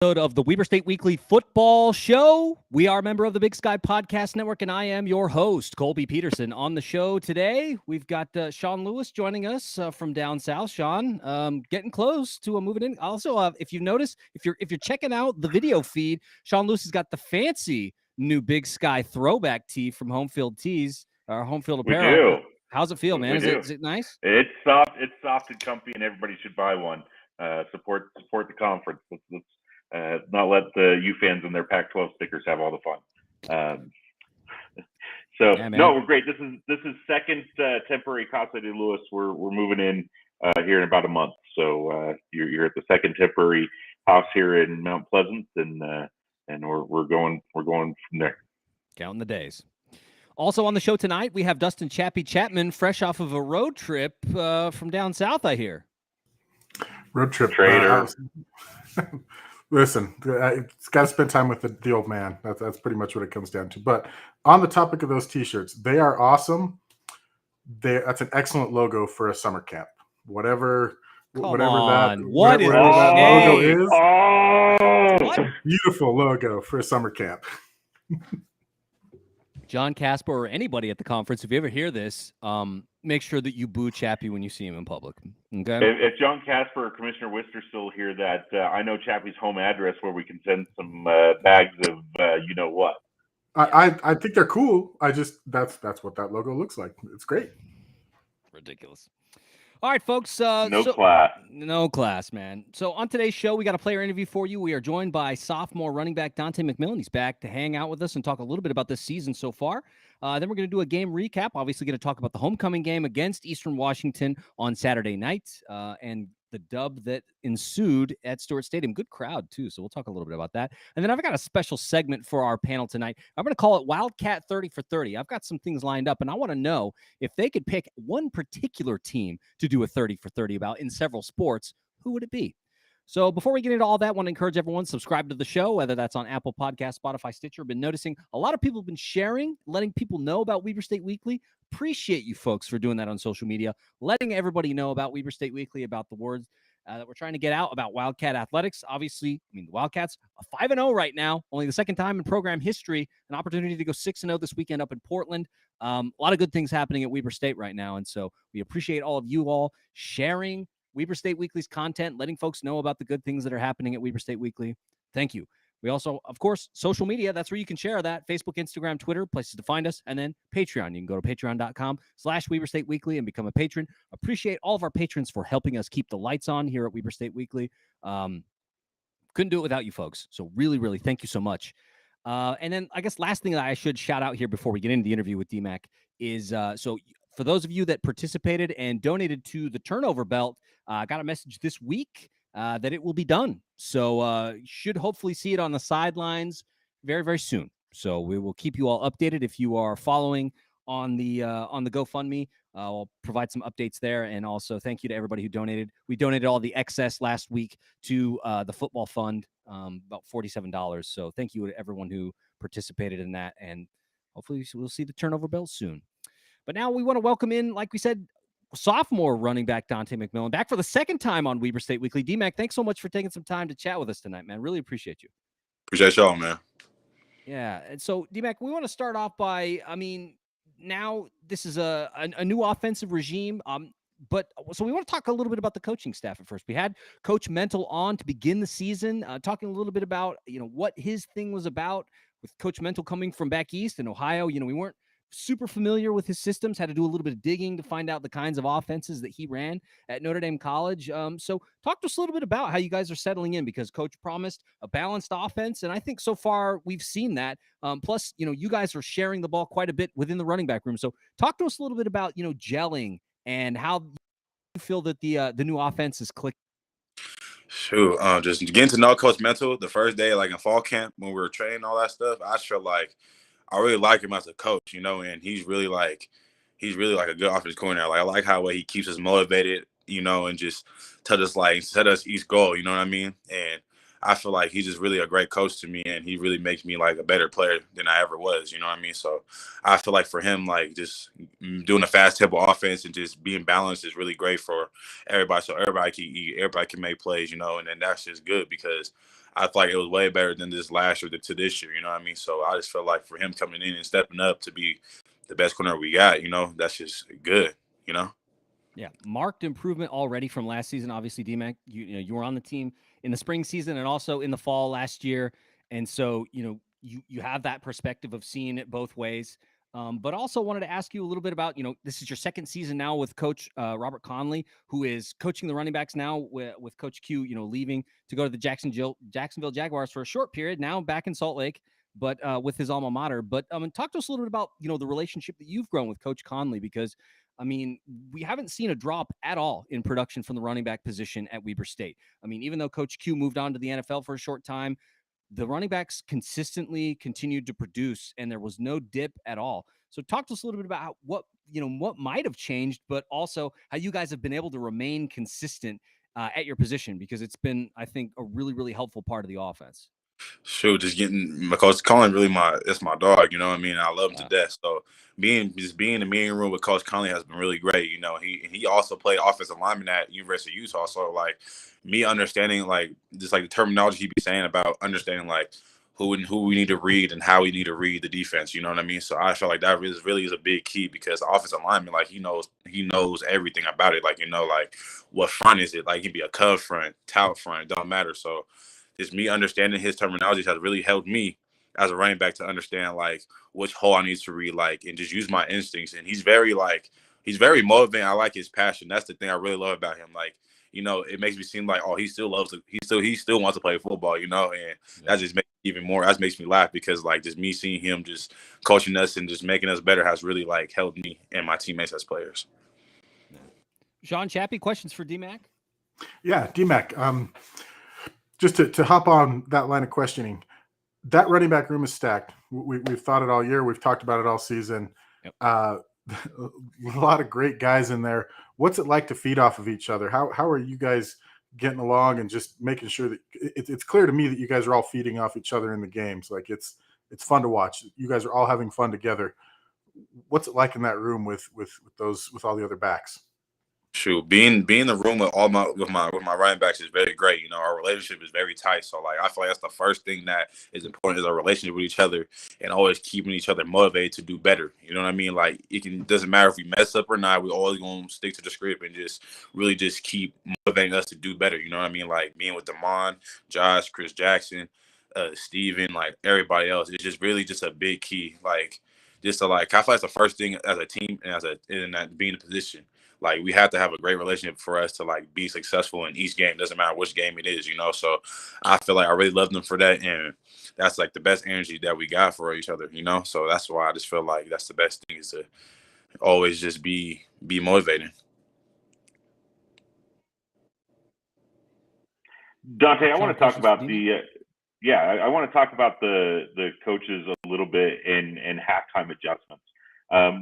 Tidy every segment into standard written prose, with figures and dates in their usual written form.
Of the Weber State Weekly Football Show. We are a member of the Big Sky Podcast Network, and I am your host, Colby Peterson. On the show today, we've got Sean Lewis joining us from down south. Sean, getting close to moving in. Also, if you notice, if you're checking out the video feed, Sean Lewis has got the fancy new Big Sky throwback tee from Home Field Tees, or Home Field Apparel. We do. How's it feel, man? Is it nice? It's soft. It's soft and comfy, and everybody should buy one. Support the conference. Let's not let the U fans and their Pac-12 stickers have all the fun. No, we're great. This is second temporary Casa de Lewis. We're moving in here in about a month. So you're at the second temporary house here in Mount Pleasant, and we're going from there. Counting the days. Also on the show tonight, we have Dustin Chappie Chapman, fresh off of a road trip from down south, I hear. Road trip. Trader. Listen, it's got to spend time with the old man. That's pretty much what it comes down to. But on the topic of those T-shirts, they are awesome. That's an excellent logo for a summer camp. Whatever that logo is. Oh, beautiful logo for a summer camp. John Casper or anybody at the conference, if you ever hear this, make sure that you boo Chappie when you see him in public. Okay. If John Casper or Commissioner Wister still hear that, I know Chappie's home address where we can send some bags of you know what. I think they're cool. That's what that logo looks like. It's great. Ridiculous. All right, folks. No class, man. So on today's show, we got a player interview for you. We are joined by sophomore running back Dontae McMillan. He's back to hang out with us and talk a little bit about this season so far. Then we're going to do a game recap. Obviously, going to talk about the homecoming game against Eastern Washington on Saturday night and the dub that ensued at Stewart Stadium. Good crowd, too, so we'll talk a little bit about that. And then I've got a special segment for our panel tonight. I'm going to call it Wildcat 30 for 30. I've got some things lined up, and I want to know if they could pick one particular team to do a 30 for 30 about in several sports, who would it be? So before we get into all that, I want to encourage everyone to subscribe to the show, whether that's on Apple Podcasts, Spotify, Stitcher. Been noticing a lot of people have been sharing, letting people know about Weber State Weekly. Appreciate you folks for doing that on social media, letting everybody know about Weber State Weekly, about the words that we're trying to get out about Wildcat athletics. Obviously, the Wildcats are 5-0 right now, only the second time in program history, an opportunity to go 6-0 this weekend up in Portland. A lot of good things happening at Weber State right now, and so we appreciate all of you all sharing Weber State Weekly's content, letting folks know about the good things that are happening at Weber State Weekly. Thank you. We also, of course, social media. That's where you can share that. Facebook, Instagram, Twitter, places to find us. And then Patreon. You can go to patreon.com/Weber State Weekly and become a patron. Appreciate all of our patrons for helping us keep the lights on here at Weber State Weekly. Couldn't do it without you folks. So really, really thank you so much. And then I guess last thing that I should shout out here before we get into the interview with DMACC is so for those of you that participated and donated to the turnover belt, I got a message this week that it will be done. So should hopefully see it on the sidelines very, very soon. So we will keep you all updated if you are following on the GoFundMe. I'll provide some updates there. And also thank you to everybody who donated. We donated all the excess last week to the football fund, about $47. So thank you to everyone who participated in that. And hopefully we'll see the turnover belt soon. But now we want to welcome in, like we said, sophomore running back Dontae McMillan, back for the second time on Weber State Weekly. DMACC, thanks so much for taking some time to chat with us tonight, man. Really appreciate you. Appreciate y'all, man. Yeah, and so DMACC, we want to start off by, now this is a new offensive regime, but so we want to talk a little bit about the coaching staff at first. We had Coach Mental on to begin the season, talking a little bit about, what his thing was about with Coach Mental coming from back east in Ohio. We weren't super familiar with his systems, had to do a little bit of digging to find out the kinds of offenses that he ran at Notre Dame College. So talk to us a little bit about how you guys are settling in, because Coach promised a balanced offense, and I think so far we've seen that. Plus, you guys are sharing the ball quite a bit within the running back room. So talk to us a little bit about, gelling and how you feel that the new offense is clicking. Shoot, just getting to know Coach Mental the first day, like in fall camp when we were training, all that stuff, I feel like I really like him as a coach, and he's really like a good offensive coordinator. Like I like how he keeps us motivated, and just set us each goal, you know what I mean? And I feel like he's just really a great coach to me, and he really makes me like a better player than I ever was. You know what I mean? So I feel like for him, like just doing a fast tempo offense and just being balanced is really great for everybody. So everybody can eat, everybody can make plays, and then that's just good because I feel like it was way better than this last year to this year. You know what I mean? So I just feel like for him coming in and stepping up to be the best corner we got, that's just good. Yeah, marked improvement already from last season. Obviously, DMac, you were on the team in the spring season and also in the fall last year, and so you have that perspective of seeing it both ways. But also wanted to ask you a little bit about this is your second season now with Coach Robert Conley, who is coaching the running backs now with Coach Q, leaving to go to the Jacksonville Jaguars for a short period. Now back in Salt Lake, but with his alma mater. But talk to us a little bit about the relationship that you've grown with Coach Conley, because I mean, we haven't seen a drop at all in production from the running back position at Weber State. I mean, even though Coach Q moved on to the NFL for a short time, the running backs consistently continued to produce, and there was no dip at all. So talk to us a little bit about what might have changed, but also how you guys have been able to remain consistent at your position, because it's been, I think, a really, really helpful part of the offense. Shoot, just getting Coach Conley really that's my dog, you know what I mean? I love him to death. So being in the meeting room with Coach Conley has been really great. He also played offensive lineman at University of Utah. So like me understanding just the terminology he be saying about understanding who we need to read and how we need to read the defense, you know what I mean? So I feel like that really is a big key, because the offensive lineman, he knows everything about it. What front is it? Like he'd be a cub front, tout front, it don't matter. So just me understanding his terminology has really helped me as a running back to understand which hole I need to read, and just use my instincts. And he's very motivating. I like his passion. That's the thing I really love about him. It makes me seem like, oh, he still wants to play football, and that just makes me even more. That makes me laugh, because just me seeing him just coaching us and just making us better has really helped me and my teammates as players. Sean Chappie, questions for DMac? Yeah, DMac. Just to hop on that line of questioning, that running back room is stacked. We've thought it all year. We've talked about it all season. Yep. A lot of great guys in there. What's it like to feed off of each other? How are you guys getting along and just making sure that it's clear to me that you guys are all feeding off each other in the games? It's fun to watch. You guys are all having fun together. What's it like in that room with all the other backs? Shoot, being in the room with my running backs is very great. Our relationship is very tight. So I feel like that's the first thing that is important, is our relationship with each other, and always keeping each other motivated to do better. You know what I mean? Doesn't matter if we mess up or not, we're always gonna stick to the script and just really just keep motivating us to do better. You know what I mean? Being with Damon, Josh, Chris Jackson, Steven, everybody else, it's just really just a big key. I feel like it's the first thing as a team and being in a position. We have to have a great relationship for us to be successful in each game. Doesn't matter which game it is, So I feel like I really love them for that, and that's the best energy that we got for each other, So that's why I just feel like that's the best thing, is to always just be motivating. Dontae, I want to talk about I want to talk about the coaches a little bit in halftime adjustments.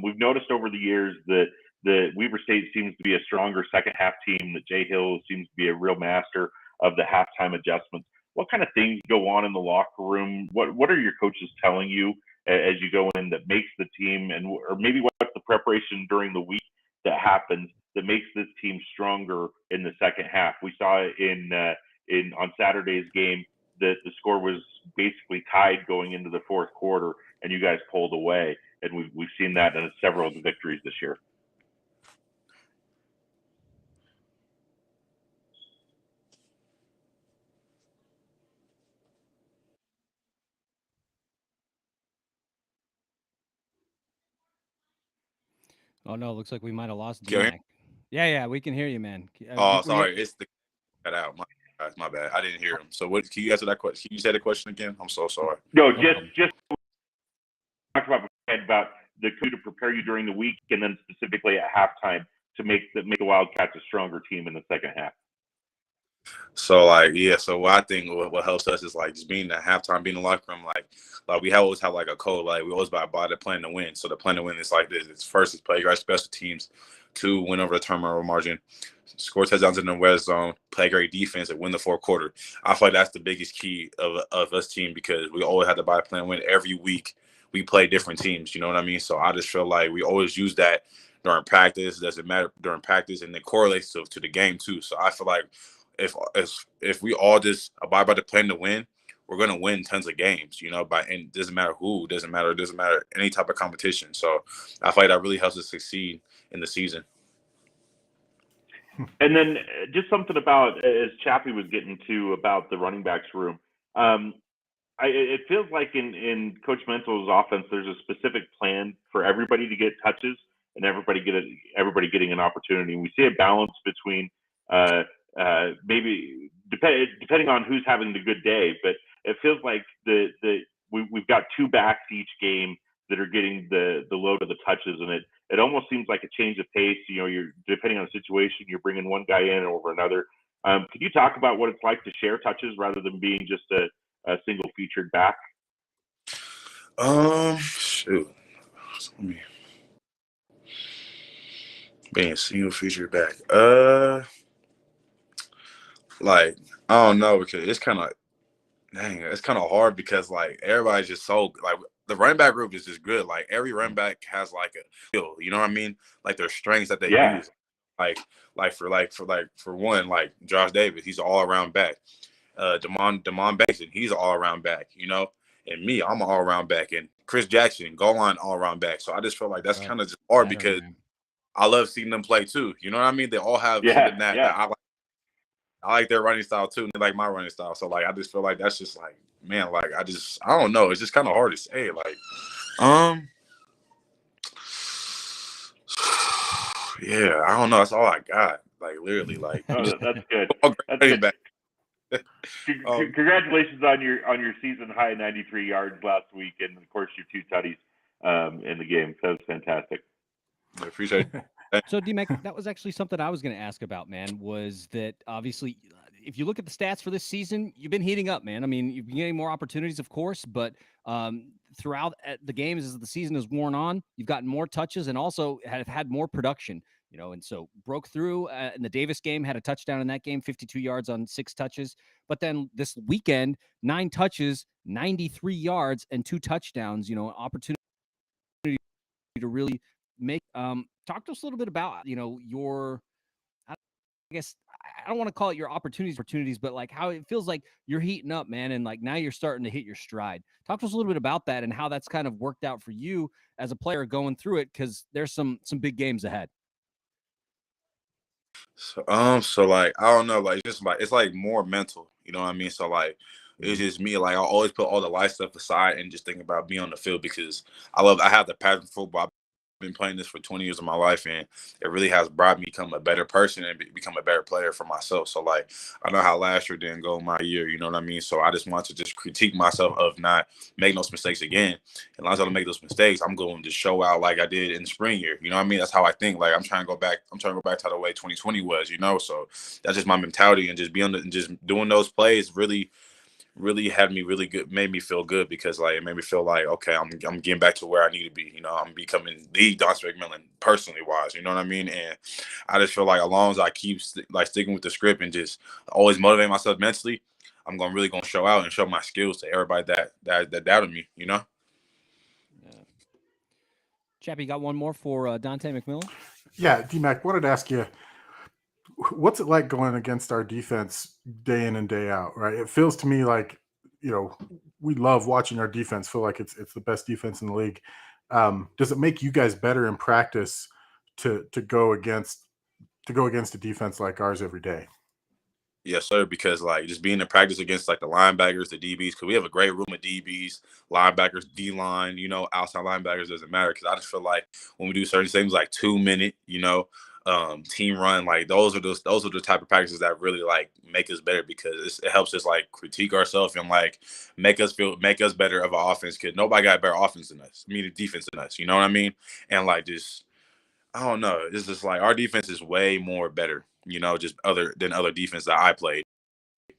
We've noticed over the years that the Weber State seems to be a stronger second half team. That Jay Hill seems to be a real master of the halftime adjustments. What kind of things go on in the locker room? What are your coaches telling you as you go in that makes the team, or maybe what's the preparation during the week that happens that makes this team stronger in the second half? We saw it on Saturday's game that the score was basically tied going into the fourth quarter, and you guys pulled away. And we've seen that in several of the victories this year. Oh no, looks like we might have lost DMac. Yeah, we can hear you, man. Sorry, it's the cut out. My bad. I didn't hear him. So what? Can you answer that question? Can you say the question again? I'm so sorry. No, just talk about the coup to prepare you during the week, and then specifically at halftime to make the Wildcats a stronger team in the second half. So so what I think what helps us is just being at halftime, being in the locker room, we always have a code, we always by the plan to win. So the plan to win is this. It's first is play great special teams, 2, win over the turnover margin, score touchdowns in the red zone, play great defense, and win the fourth quarter. I feel like that's the biggest key of us team, because we always have to buy a plan to win. Every week we play different teams, you know what I mean? So I just feel like we always use that during practice. Doesn't matter during practice, and it correlates to the game too. So I feel like if we all just abide by the plan to win, we're gonna win tons of games, you know. And it doesn't matter who, it doesn't matter any type of competition. So I feel like that really helps us succeed in the season. And then just something about, as Chappie was getting to, about the running backs room. It feels like in Coach Mental's offense, there's a specific plan for everybody to get touches and everybody getting an opportunity. We see a balance between maybe depending on who's having the good day, but it feels like we've got two backs each game that are getting the load of the touches, and it almost seems like a change of pace. You know, you're depending on the situation, you're bringing one guy in over another. Could you talk about what it's like to share touches rather than being just a single featured back? Shoot. Being single featured back. Like, I don't know, because it's kind of hard because like everybody's just so like the running back group is just good. Like every running back has like a skill, you know what I mean? Like their strengths that they use. For one, like Josh Davis, he's an all around back. Damon Basin, he's an all around back, you know. And me, I'm an all around back. And Chris Jackson, goal line all around back. So I just feel like that's kind of just hard because I love seeing them play too. You know what I mean? They all have something that I like. I like their running style too, and they like my running style. So like I just feel like that's just like, man, like I don't know. It's just kind of hard to say. Like, yeah, I don't know. That's all I got. Like literally, like that's good. That's good. Back. Congratulations on your season high 93 yards last week, and of course your 2 tutties in the game. That was fantastic. I appreciate it. So, DMac, that was actually something I was going to ask about, man, was that obviously if you look at the stats for this season, you've been heating up, man. I mean, you've been getting more opportunities, of course, but throughout the games as the season has worn on, you've gotten more touches and also have had more production, you know, and so broke through in the Davis game, had a touchdown in that game, 52 yards on 6 touches. But then this weekend, 9 touches, 93 yards and 2 touchdowns, you know, an opportunity to really make talk to us a little bit about, you know, your, I guess I don't want to call it your opportunities, but like how it feels like you're heating up, man, and like now you're starting to hit your stride. Talk to us a little bit about that and how that's kind of worked out for you as a player going through it, because there's some big games ahead. So like I don't know, like just like it's like more mental, you know what I mean? So like it's just me, like I always put all the light stuff aside and just think about being on the field because I have the passion for football. I've been playing this for 20 years of my life, and it really has brought me become a better person and become a better player for myself. So like I know how last year didn't go my year, you know what I mean? So I just want to just critique myself of not making those mistakes again. And as long as I don't make those mistakes, I'm going to show out like I did in the spring year. You know what I mean? That's how I think. Like I'm trying to go back to the way 2020 was, you know. So that's just my mentality, and just just doing those plays really had me really good, made me feel good because like it made me feel like, okay, I'm getting back to where I need to be. You know, I'm becoming the Dontae McMillan personally wise, you know what I mean? And I just feel like as long as I keep sticking with the script and just always motivate myself mentally, I'm really gonna show out and show my skills to everybody that doubted me, you know? Yeah. Chappie, you got one more for Dontae McMillan? Yeah, DMac, wanted to ask you, what's it like going against our defense day in and day out, right? It feels to me like, you know, we love watching our defense, feel like it's the best defense in the league. Does it make you guys better in practice to go against a defense like ours every day? Yes, sir, because like just being in practice against like the linebackers, the DBs, because we have a great room of DBs, linebackers, D-line, you know, outside linebackers, doesn't matter. Because I just feel like when we do certain things like 2-minute, you know, team run, like those are the type of practices that really like make us better because it helps us like critique ourselves and like make us better of our offense. Because nobody got better offense than us, defense than us. You know what I mean? And like just I don't know. It's just like our defense is way more better, you know, just other defense that I played.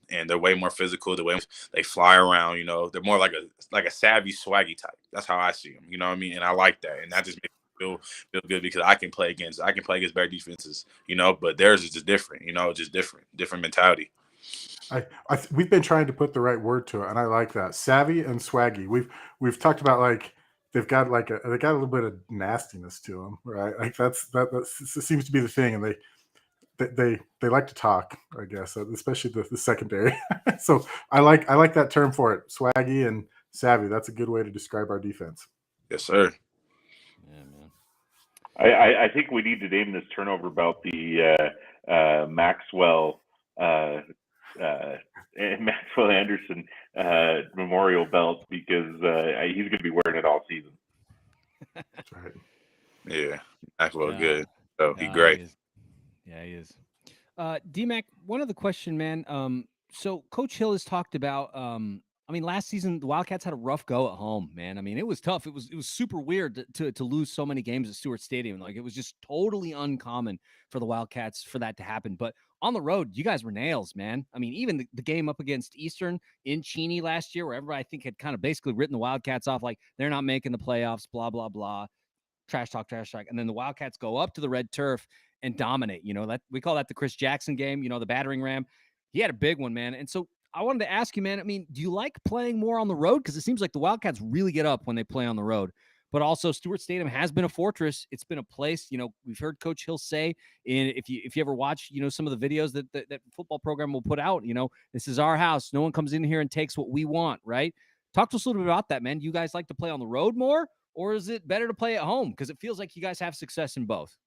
And they're way more physical. The way they fly around, you know, they're more like a savvy, swaggy type. That's how I see them. You know what I mean? And I like that. And that just makes me feel good because I can play against better defenses, you know, but theirs is just different, you know, just different mentality. We've been trying to put the right word to it, and I like that. Savvy and swaggy. We've talked about like they got a little bit of nastiness to them, right? Like that seems to be the thing, and they like to talk, I guess, especially the secondary. So I like that term for it, swaggy and savvy. That's a good way to describe our defense. Yes, sir. Yeah, man. I think we need to name this turnover bout the Maxwell Anderson Memorial Belt, because he's going to be wearing it all season. That's right. Yeah, Maxwell good. So he's great. He is. DMACC, one other question, man. So Coach Hill has talked about. I mean, last season the Wildcats had a rough go at home, man. I mean, it was tough. It was super weird to lose so many games at Stewart Stadium. Like, it was just totally uncommon for the Wildcats for that to happen. But on the road, you guys were nails, man. I mean, even the game up against Eastern in Cheney last year, where everybody I think had kind of basically written the Wildcats off, like they're not making the playoffs, blah blah blah, trash talk, and then the Wildcats go up to the red turf and dominate. You know, that we call that the Chris Jackson game. You know, the battering ram. He had a big one, man. And so I wanted to ask you, man, I mean, do you like playing more on the road? Because it seems like the Wildcats really get up when they play on the road. But also, Stewart Stadium has been a fortress. It's been a place, you know, we've heard Coach Hill say, and if you ever watch, you know, some of the videos that football program will put out, you know, this is our house. No one comes in here and takes what we want, right? Talk to us a little bit about that, man. Do you guys like to play on the road more, or is it better to play at home? Because it feels like you guys have success in both.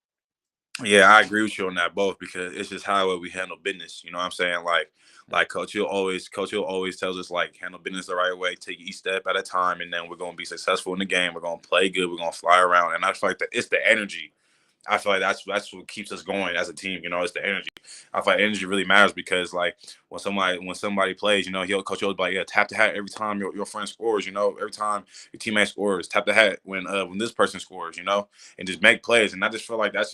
Yeah, I agree with you on that both, because it's just how we handle business. You know what I'm saying? Like Coach Hill always tells us, like, handle business the right way, take each step at a time, and then we're gonna be successful in the game. We're gonna play good. We're gonna fly around, and I feel like it's the energy. I feel like that's what keeps us going as a team. You know, it's the energy. I feel like energy really matters, because like when somebody plays, you know, Coach Hill will be like, yeah, tap the hat every time your friend scores. You know, every time your teammate scores, tap the hat when this person scores. You know, and just make plays. And I just feel like that's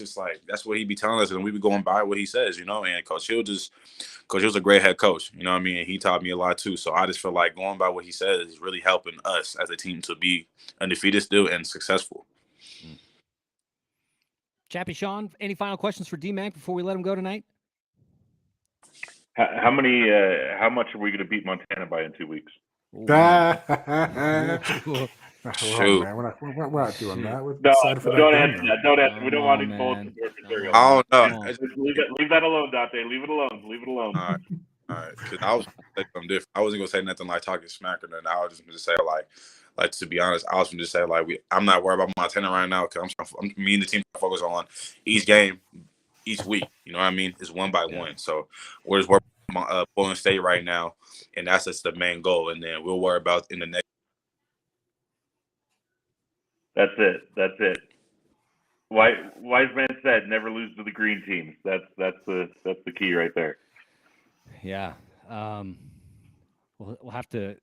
what he be telling us, and we be going by what he says. You know, and Coach Hill's a great head coach. You know what I mean? And he taught me a lot too. So I just feel like going by what he says is really helping us as a team to be undefeated still and successful. Chappie Sean, any final questions for DMACC before we let him go tonight? How much are we going to beat Montana by in 2 weeks? Shoot. Oh, man, we're not doing that. We're excited for that. Don't answer that. Don't answer. We don't want any bullets in material. I don't know. Leave that alone, Dontae. Leave it alone. Leave it alone. All right. Because I was going to say something different. I wasn't going to say nothing like talking smack or nothing. I was just going to say, like, to be honest, I was going to say, like, I'm not worried about Montana right now, because me and the team focus on each game, each week. You know what I mean? It's one by one. So we're just working on Portland State right now, and that's just the main goal. And then we'll worry about in the next. That's it. Wise man said, never lose to the green teams. That's the key right there. Yeah. We'll have to.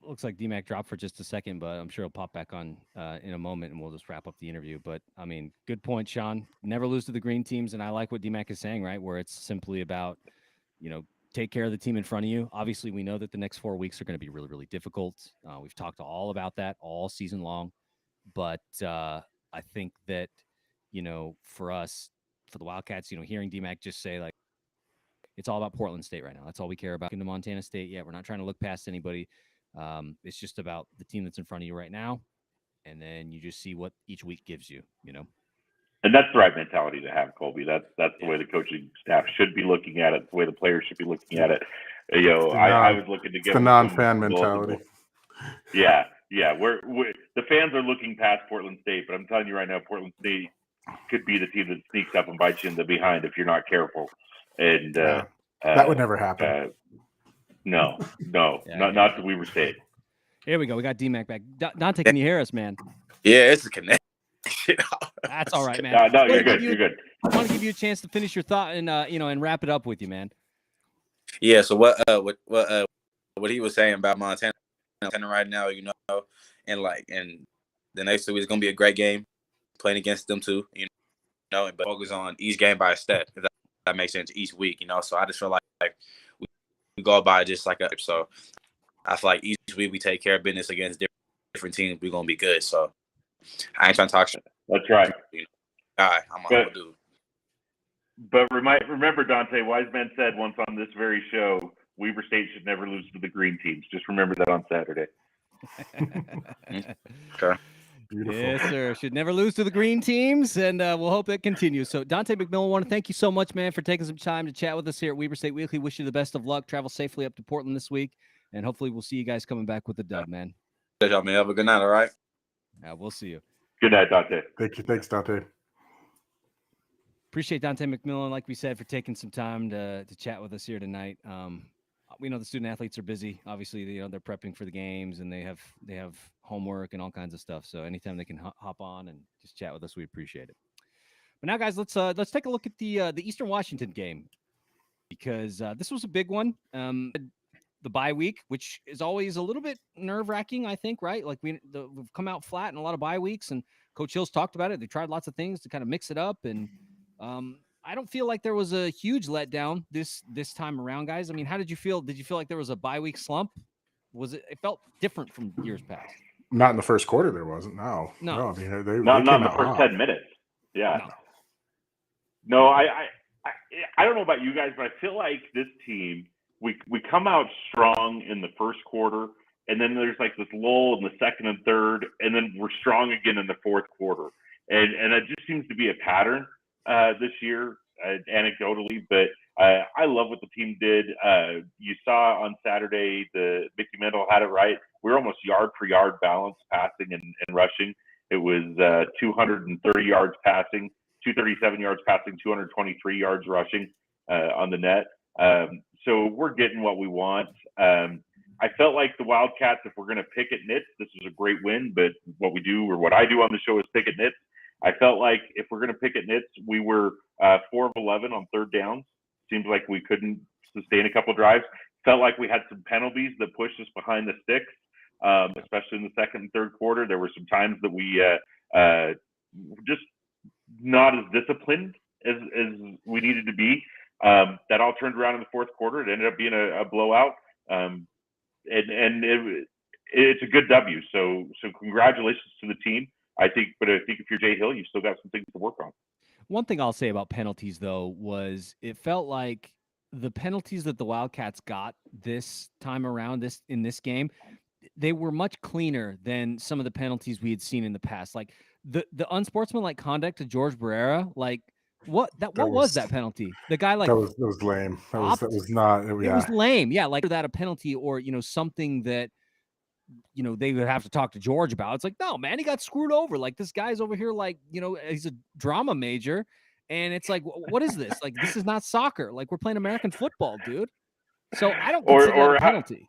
Looks like DMACC dropped for just a second, but I'm sure he'll pop back on in a moment, and we'll just wrap up the interview. But I mean, good point, Sean. Never lose to the green teams, and I like what DMACC is saying, right? Where it's simply about, you know, take care of the team in front of you. Obviously, we know that the next 4 weeks are going to be really, really difficult. We've talked all about that all season long, but I think that, you know, for us, for the Wildcats, you know, hearing DMACC just say, like, it's all about Portland State right now. That's all we care about. Into Montana State, yeah, we're not trying to look past anybody. It's just about the team that's in front of you right now, and then you just see what each week gives you, you know. And that's the right mentality to have, Colby. That's the way the coaching staff should be looking at it. The way the players should be looking at it. You know, I was looking to get the non-fan mentality. Yeah. We're the fans are looking past Portland State, but I'm telling you right now, Portland State could be the team that sneaks up and bites you in the behind if you're not careful. And that would never happen. No, not to Weber State. Here we go. We got DMACC back. Dontae, can you hear us, man? Yeah, it's a connection. That's all right, man. No, you're good. You're good. I want to give you a chance to finish your thought and and wrap it up with you, man. Yeah. So what he was saying about Montana right now, you know, and the next 2 weeks is gonna be a great game, playing against them too, you know, but focus on each game by a step. If that makes sense, each week, you know. So I just feel like we go by just like so I feel like each week we take care of business against different teams, we're gonna be good. So I ain't trying to talk shit. That's right. You know, I'm a dude. But remember, Dontae, Wise Man said once on this very show, Weber State should never lose to the green teams. Just remember that on Saturday. Okay. Beautiful. Yes, sir. Should never lose to the green teams, and we'll hope it continues. So, Dontae McMillan, I want to thank you so much, man, for taking some time to chat with us here at Weber State Weekly. Wish you the best of luck. Travel safely up to Portland this week, and hopefully we'll see you guys coming back with the dub, man. Y'all, man. Have a good night, all right? We'll see you. Good night, Dontae. Thank you. Thanks, Dontae. Appreciate Dontae McMillan, like we said, for taking some time to chat with us here tonight. We know the student athletes are busy. Obviously, they're prepping for the games and they have homework and all kinds of stuff. So anytime they can hop on and just chat with us, we appreciate it. But now, guys, let's take a look at the Eastern Washington game, because this was a big one. The bye week, which is always a little bit nerve-wracking, I think, right? Like we've come out flat in a lot of bye weeks, and Coach Hill's talked about it. They tried lots of things to kind of mix it up, and I don't feel like there was a huge letdown this time around, guys. I mean, how did you feel? Did you feel like there was a bye week slump? It felt different from years past? Not in the first quarter, there wasn't. No. No. I mean, they Not came in the out first hot. 10 minutes. Yeah. No, I don't know about you guys, but I feel like this team, we come out strong in the first quarter, and then there's like this lull in the second and third, and then we're strong again in the fourth quarter. And it just seems to be a pattern this year, anecdotally. But I love what the team did. You saw on Saturday, Mickey Mendel had it right. We're almost yard for yard balanced passing and rushing. It was 230 yards passing, 237 yards passing, 223 yards rushing on the net. So we're getting what we want. I felt like the Wildcats, if we're going to pick at nits, this was a great win. But what I do on the show is pick at nits. I felt like if we're going to pick at nits, we were 4 of 11 on third downs. Seems like we couldn't sustain a couple drives. Felt like we had some penalties that pushed us behind the sticks, especially in the second and third quarter. There were some times that we just not as disciplined as we needed to be. That all turned around in the fourth quarter. It ended up being a blowout, and it's a good W. So congratulations to the team. I think if you're Jay Hill, you've still got some things to work on. One thing I'll say about penalties, though, was it felt like the penalties that the Wildcats got this time around, in this game, they were much cleaner than some of the penalties we had seen in the past. Like the unsportsmanlike conduct to George Barrera, like what was that penalty? The guy that was lame. That was not. It was lame. Yeah, like that a penalty or something that they would have to talk to George about. It's like, no, man, he got screwed over. Like this guy's over here, like he's a drama major, and it's like, what is this? Like this is not soccer. Like we're playing American football, dude. So I don't consider that a penalty.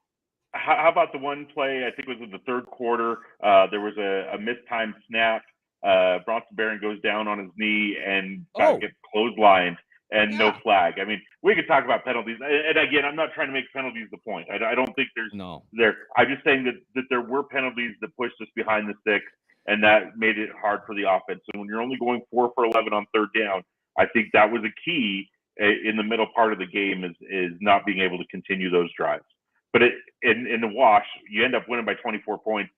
How about the one play? I think it was in the third quarter. There was a mistimed snap. Bronson Barron goes down on his knee and gets clotheslined, and no flag. I mean, we could talk about penalties. And again, I'm not trying to make penalties the point. I don't think there's there. I'm just saying that there were penalties that pushed us behind the sticks, and that made it hard for the offense. So when you're only going 4 for 11 on third down, I think that was a key in the middle part of the game is not being able to continue those drives. But in the wash, you end up winning by 24 points.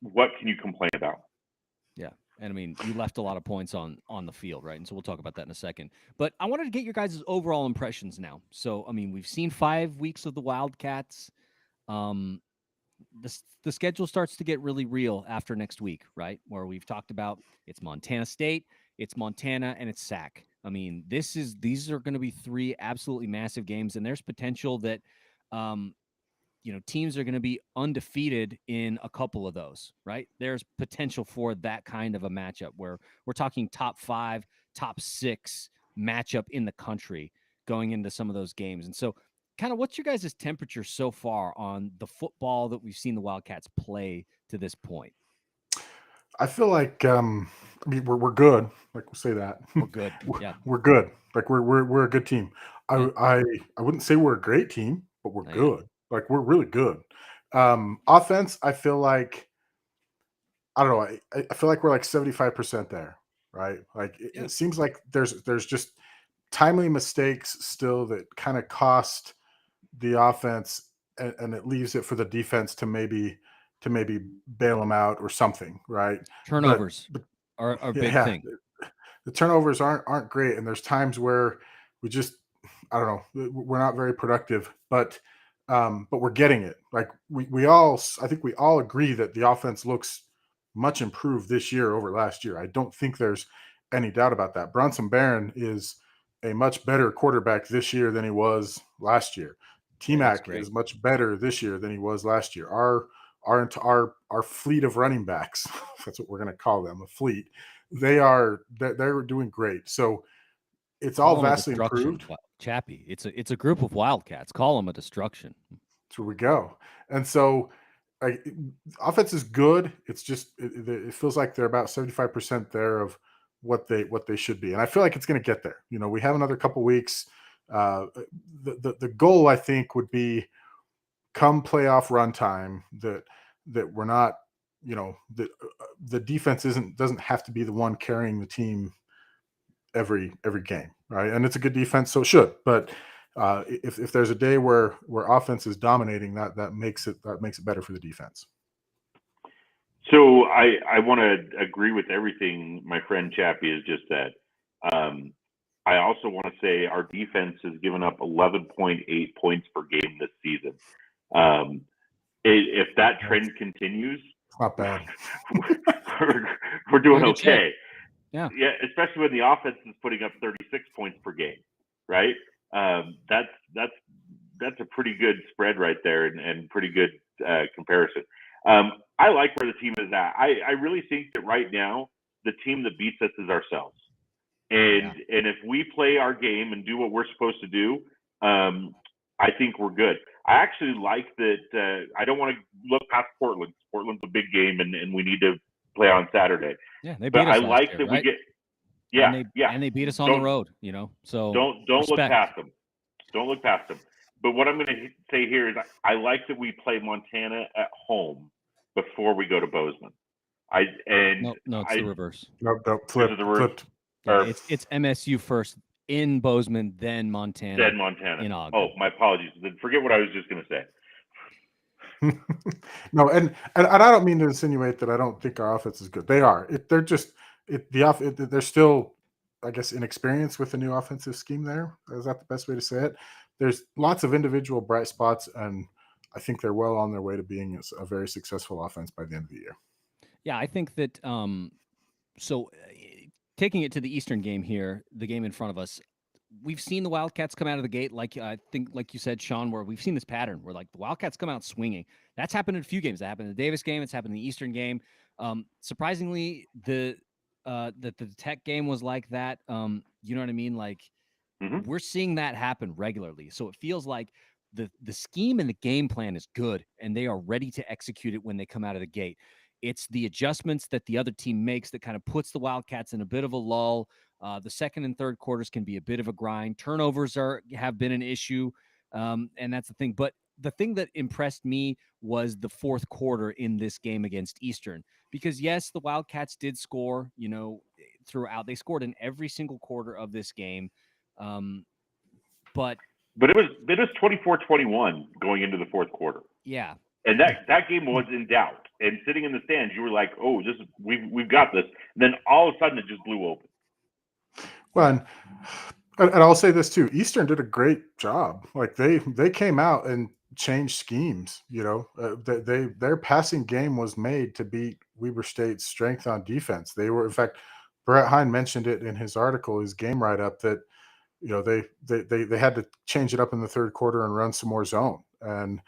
What can you complain about? Yeah. And I mean, you left a lot of points on the field, right? And so we'll talk about that in a second. But I wanted to get your guys' overall impressions now. So, I mean, we've seen 5 weeks of the Wildcats. The schedule starts to get really real after next week, right? Where we've talked about it's Montana State, it's Montana, and it's SAC. I mean, these are going to be 3 absolutely massive games, and there's potential that teams are going to be undefeated in a couple of those, right? There's potential for that kind of a matchup where we're talking top 5, top 6 matchup in the country going into some of those games. And so kind of what's your guys' temperature so far on the football that we've seen the Wildcats play to this point? I feel like, I mean, we're good. Like we'll say that. We're good. Yeah. We're good. Like we're a good team. I wouldn't say we're a great team, but we're good. Like we're really good. Offense, I feel like, I don't know. I feel like we're like 75% there, right? Like it seems like there's just timely mistakes still that kind of cost the offense, and it leaves it for the defense to maybe bail them out or something, right? Turnovers are a big thing. The turnovers aren't great, and there's times where we just, I don't know, we're not very productive, but we're getting it. Like I think we all agree that the offense looks much improved this year over last year. I don't think there's any doubt about that. Bronson Barron is a much better quarterback this year than he was last year. DMac is much better this year than he was last year. Our fleet of running backs, that's what we're going to call them, a fleet. They're doing great. So it's all vastly improved. Chappie, it's a group of Wildcats. Call them a destruction. Here we go. And so offense is good. It's just it feels like they're about 75% there of what they should be, and I feel like it's going to get there. We have another couple weeks. The goal, I think, would be come playoff run time that we're not, the defense doesn't have to be the one carrying the team every game, right? And it's a good defense, so it should. But if there's a day where offense is dominating, that makes it better for the defense. So I want to agree with everything my friend Chappie has just said. I also want to say our defense has given up 11.8 points per game this season. If that trend continues, not bad. we're doing okay. Yeah, especially when the offense is putting up 36 points per game, right? That's a pretty good spread right there, and pretty good comparison. I like where the team is at. I really think that right now the team that beats us is ourselves, and if we play our game and do what we're supposed to do, I think we're good. I actually like that. I don't want to look past Portland. Portland's a big game, and we need to play on Saturday. Yeah, they beat us last like year, that right? we get. And they beat us on the road. So don't look past them. Don't look past them. But what I'm going to say here is I like that we play Montana at home before we go to Bozeman. No, it's the reverse. No, flipped. Yeah, it's MSU first in Bozeman, then Montana. Then Montana. In Ogden. Oh, my apologies. Then forget what I was just going to say. No, and I don't mean to insinuate that I don't think our offense is good. They are. They're still, I guess, inexperienced with the new offensive scheme there. Is that the best way to say it? There's lots of individual bright spots, and I think they're well on their way to being a very successful offense by the end of the year. Yeah, I think that taking it to the Eastern game here, the game in front of us, we've seen the Wildcats come out of the gate, like you said, Sean, where we've seen this pattern where the Wildcats come out swinging. That's happened in a few games. That happened in the Davis game. It's happened in the Eastern game. Surprisingly, the Tech game was like that. You know what I mean? We're seeing that happen regularly. So it feels like the scheme and the game plan is good, and they are ready to execute it when they come out of the gate. It's the adjustments that the other team makes that kind of puts the Wildcats in a bit of a lull. The second and third quarters can be a bit of a grind. Turnovers have been an issue, and that's the thing. But the thing that impressed me was the fourth quarter in this game against Eastern, because yes, the Wildcats did score, throughout. They scored in every single quarter of this game. But it was 24-21 going into the fourth quarter. Yeah. And that game was in doubt. And sitting in the stands, you were like, "Oh, we've got this." And then all of a sudden, it just blew open. Well, and I'll say this too: Eastern did a great job. They came out and changed schemes. Their passing game was made to beat Weber State's strength on defense. They were, in fact, Brett Hine mentioned it in his article, his game write-up, that they had to change it up in the third quarter and run some more zone and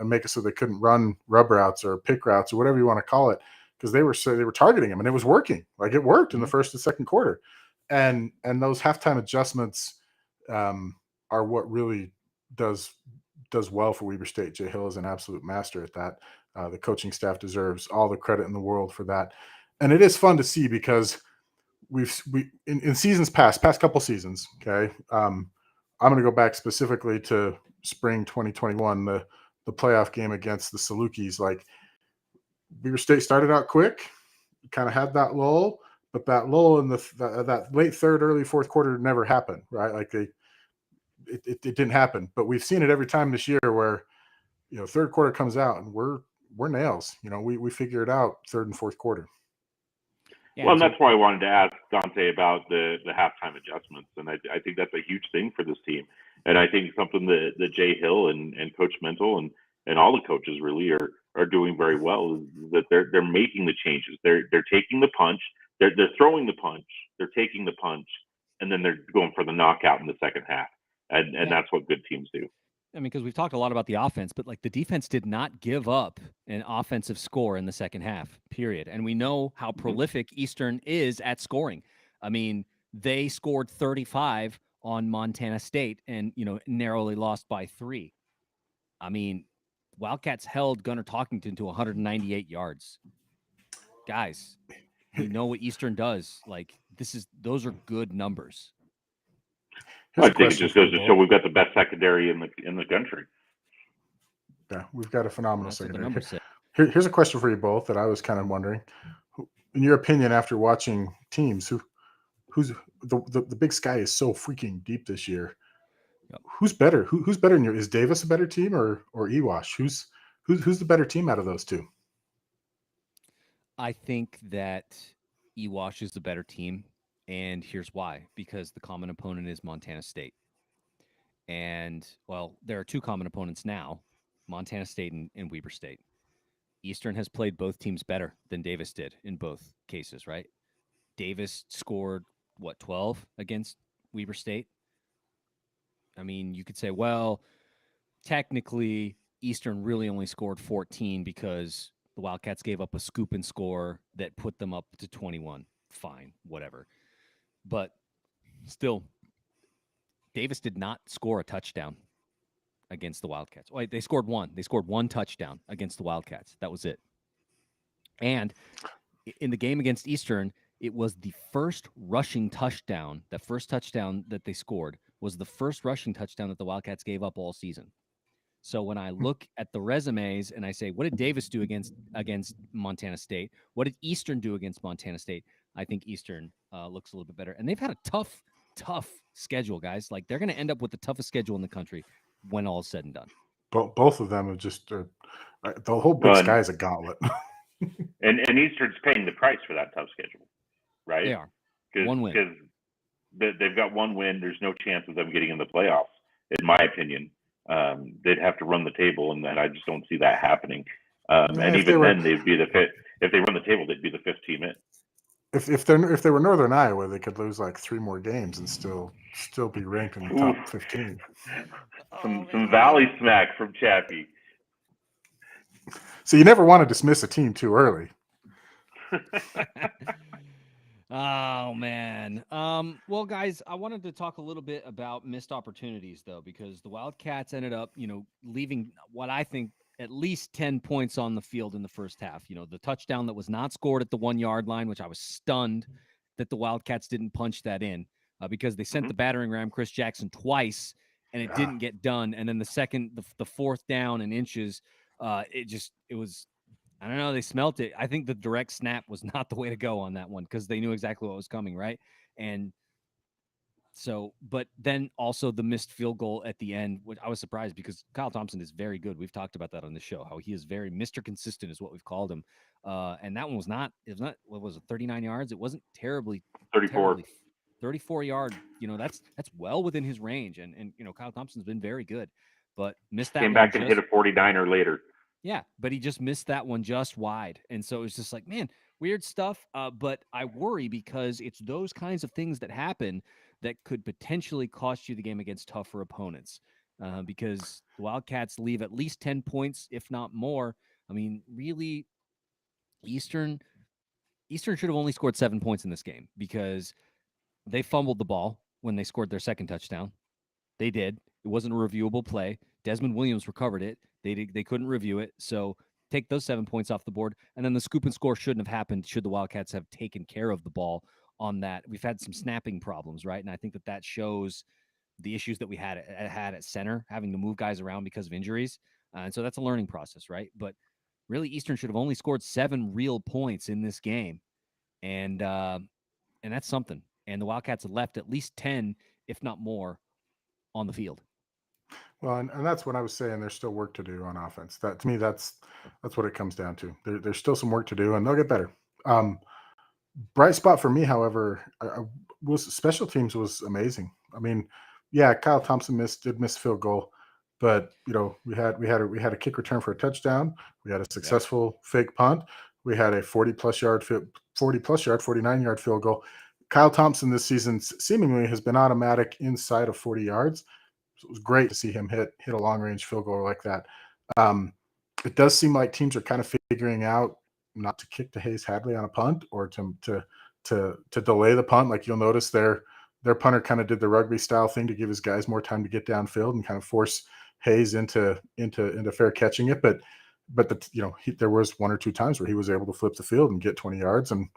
make it so they couldn't run rub routes or pick routes or whatever you want to call it, because they were targeting them, and it was working. It worked in the first and second quarter, and those halftime adjustments are what really does well for Weber State. Jay Hill is an absolute master at that. The coaching staff deserves all the credit in the world for that, and it is fun to see because in seasons past couple seasons. Okay, I'm going to go back specifically to spring 2021, the playoff game against the Salukis. Weber State started out quick, kind of had that lull, but that lull in that late third, early fourth quarter never happened, right? It didn't happen. But we've seen it every time this year where third quarter comes out and we're nails. We figure it out third and fourth quarter. Yeah, well, and that's why I wanted to ask Dontae about the halftime adjustments, and I think that's a huge thing for this team. And I think something that Jay Hill and Coach Mental and all the coaches really are doing very well is that they're making the changes. They're taking the punch. They're throwing the punch. They're taking the punch, and then they're going for the knockout in the second half. And that's what good teams do. I mean, because we've talked a lot about the offense, but like the defense did not give up an offensive score in the second half, period. And we know how prolific Eastern is at scoring. I mean, they scored 35 on Montana State and, narrowly lost by 3. I mean, Wildcats held Gunnar Talkington to 198 yards. Guys, we know what Eastern does. Like, those are good numbers. I think it just goes to show we've got the best secondary in the country. Yeah, we've got a phenomenal secondary. Here's a question for you both that I was kind of wondering. In your opinion, after watching teams, who's the Big Sky is so freaking deep this year. Yep. Who's better? Who's better in your? Is Davis a better team or Ewash? Who's the better team out of those two? I think that Ewash is the better team. And here's why. Because the common opponent is Montana State. And, well, there are 2 common opponents now, Montana State and Weber State. Eastern has played both teams better than Davis did in both cases, right? Davis scored, 12 against Weber State? I mean, you could say, well, technically, Eastern really only scored 14 because the Wildcats gave up a scoop and score that put them up to 21. Fine, whatever. But still, Davis did not score a touchdown against the Wildcats. Wait, they scored 1. They scored 1 touchdown against the Wildcats. That was it. And in the game against Eastern, it was the first rushing touchdown. The first touchdown that they scored was the first rushing touchdown that the Wildcats gave up all season. So when I look at the resumes and I say, what did Davis do against Montana State? What did Eastern do against Montana State? I think Eastern looks a little bit better. And they've had a tough schedule, guys. Like, they're going to end up with the toughest schedule in the country when all is said and done. Both of them are just the whole Big Sky is a gauntlet. and Eastern's paying the price for that tough schedule, right? They are. 1 win. Because they've got 1 win. There's no chance of them getting in the playoffs, in my opinion. They'd have to run the table, and I just don't see that happening. And even then, they'd be if they run the table, they'd be the 5th team in. If they were Northern Iowa, they could lose like 3 more games and still be ranked in the top 15. Some Valley smack from Chappie. So you never want to dismiss a team too early. Oh, man. Well, guys, I wanted to talk a little bit about missed opportunities, though, because the Wildcats ended up, leaving what I think at least 10 points on the field in the first half. The touchdown that was not scored at the 1-yard line, which I was stunned that the Wildcats didn't punch that in because they sent the battering ram, Chris Jackson, twice, and it didn't get done. And then the 4th down and inches, it was, I don't know, they smelt it. I think the direct snap was not the way to go on that one because they knew exactly what was coming, right? And so, but then also the missed field goal at the end, which I was surprised because Kyle Thompson is very good. We've talked about that on the show, how he is very Mr. Consistent is what we've called him. And that one was not, what was it, 39 yards? It wasn't terribly 34 yard. That's well within his range. And Kyle Thompson's been very good, but missed that. Came back and hit a 49er later. Yeah, but he just missed that one just wide. And so it's just like, man, weird stuff. But I worry because it's those kinds of things that happen that could potentially cost you the game against tougher opponents because the Wildcats leave at least 10 points, if not more. I mean, really, Eastern should have only scored 7 points in this game because they fumbled the ball when they scored their second touchdown. They did. It wasn't a reviewable play. Desmond Williams recovered it. They couldn't review it. So take those 7 points off the board. And then the scoop and score shouldn't have happened should the Wildcats have taken care of the ball on that. We've had some snapping problems, right? And I think that shows the issues that we had at center, having to move guys around because of injuries. And so that's a learning process, right? But really, Eastern should have only scored 7 real points in this game. And that's something. And the Wildcats left at least 10, if not more, on the field. Well, and that's what I was saying. There's still work to do on offense. That to me, that's what it comes down to. There's still some work to do, and they'll get better. Bright spot for me, however, was special teams was amazing. I mean, yeah, Kyle Thompson did miss field goal, But we had a kick return for a touchdown. We had a successful fake punt. We had a 49 yard field goal. Kyle Thompson this season seemingly has been automatic inside of 40 yards. So it was great to see him hit a long range field goal like that. It does seem like teams are kind of figuring out not to kick to Hayes Hadley on a punt or to delay the punt. Like you'll notice their punter kind of did the rugby style thing to give his guys more time to get downfield and kind of force Hayes into fair catching it. But there was one or two times where he was able to flip the field and get 20 yards and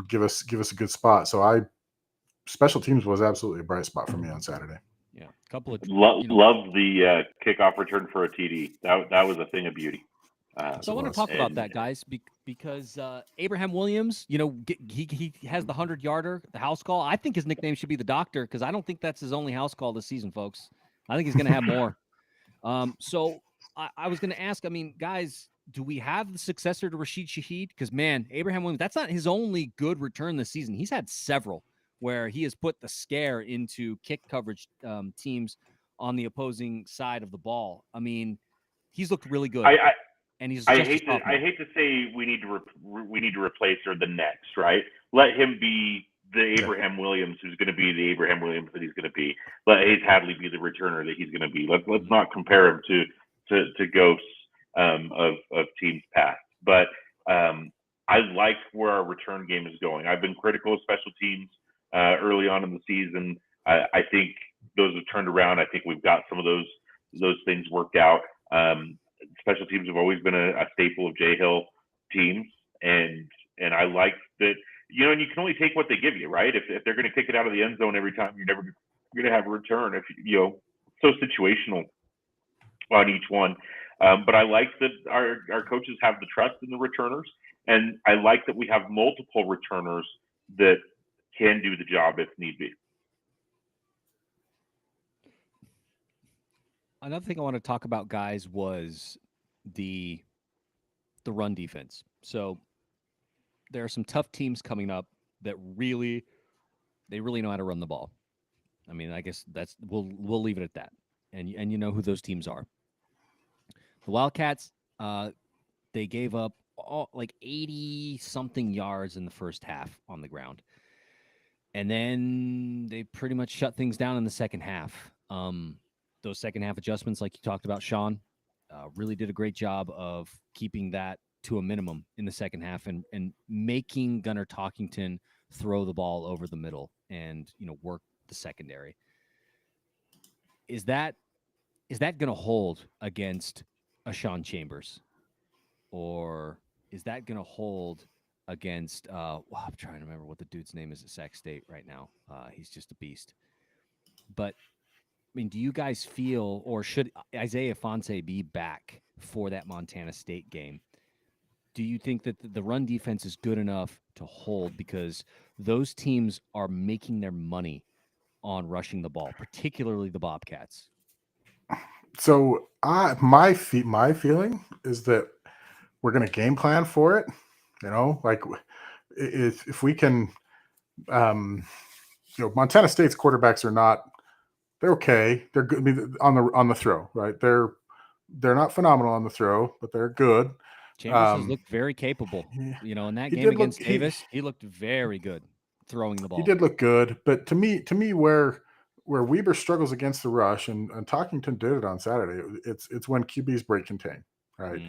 give us a good spot. So special teams was absolutely a bright spot for me on Saturday. Yeah, a couple of love the kickoff return for a TD. That was a thing of beauty. So I want to talk about that, guys, because Abraham Williams, he has the 100-yarder, the house call. I think his nickname should be the Doctor because I don't think that's his only house call this season, folks. I think he's going to have more. So I was going to ask, guys, do we have the successor to Rashid Shaheed? Because, man, Abraham Williams, that's not his only good return this season. He's had several where he has put the scare into kick coverage teams on the opposing side of the ball. He's looked really good. And he's I hate to say we need to replace or the next, right? Let him be the Abraham Williams who's going to be the Abraham Williams that he's going to be. Let Hayes Hadley be the returner that he's going to be. Let's not compare him to ghosts of teams past. But I like where our return game is going. I've been critical of special teams early on in the season. I think those have turned around. I think we've got some of those things worked out. Special teams have always been a staple of Jay Hill teams, and I like that. And you can only take what they give you, right? If they're going to kick it out of the end zone every time, you're never going to have a return. If so situational on each one. But I like that our coaches have the trust in the returners, and I like that we have multiple returners that can do the job if need be. Another thing I want to talk about, guys, was the run defense. So there are some tough teams coming up that really know how to run the ball. I guess we'll leave it at that. And you know who those teams are. The Wildcats, they gave up 80-something yards in the first half on the ground. And then they pretty much shut things down in the second half. Those second half adjustments, like you talked about, Sean, really did a great job of keeping that to a minimum in the second half and making Gunnar Talkington throw the ball over the middle and work the secondary. Is that going to hold against a Sean Chambers, or is that going to hold against? I'm trying to remember what the dude's name is at Sac State right now. He's just a beast, but. Do you guys feel, or should Isaiah Fonse be back for that Montana State game? Do you think that the run defense is good enough to hold? Because those teams are making their money on rushing the ball, particularly the Bobcats. So my feeling is that we're going to game plan for it. If we can, Montana State's quarterbacks are not. They're okay. They're good on the throw, right? They're not phenomenal on the throw, but they're good. Chambers has looked very capable. In that game against Davis, he looked very good throwing the ball. He did look good, but to me, where Weber struggles against the rush, and Talkington did it on Saturday. It's when QBs break contain, right?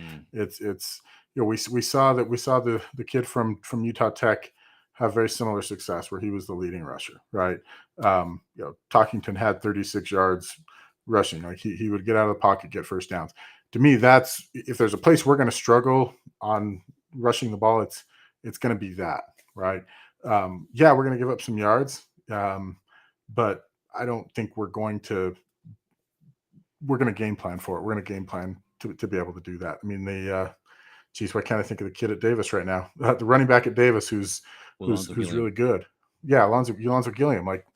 We saw the kid from Utah Tech have very similar success where he was the leading rusher, right? Talkington had 36 yards rushing. Like he would get out of the pocket, get first downs. To me, that's if there's a place we're going to struggle on rushing the ball, it's going to be that, right? We're going to give up some yards, but I don't think we're going to game plan for it. We're going to game plan to be able to do that. Why can't I think of the kid at Davis right now? The running back at Davis who's really good. Yeah, Alonzo Gilliam. Like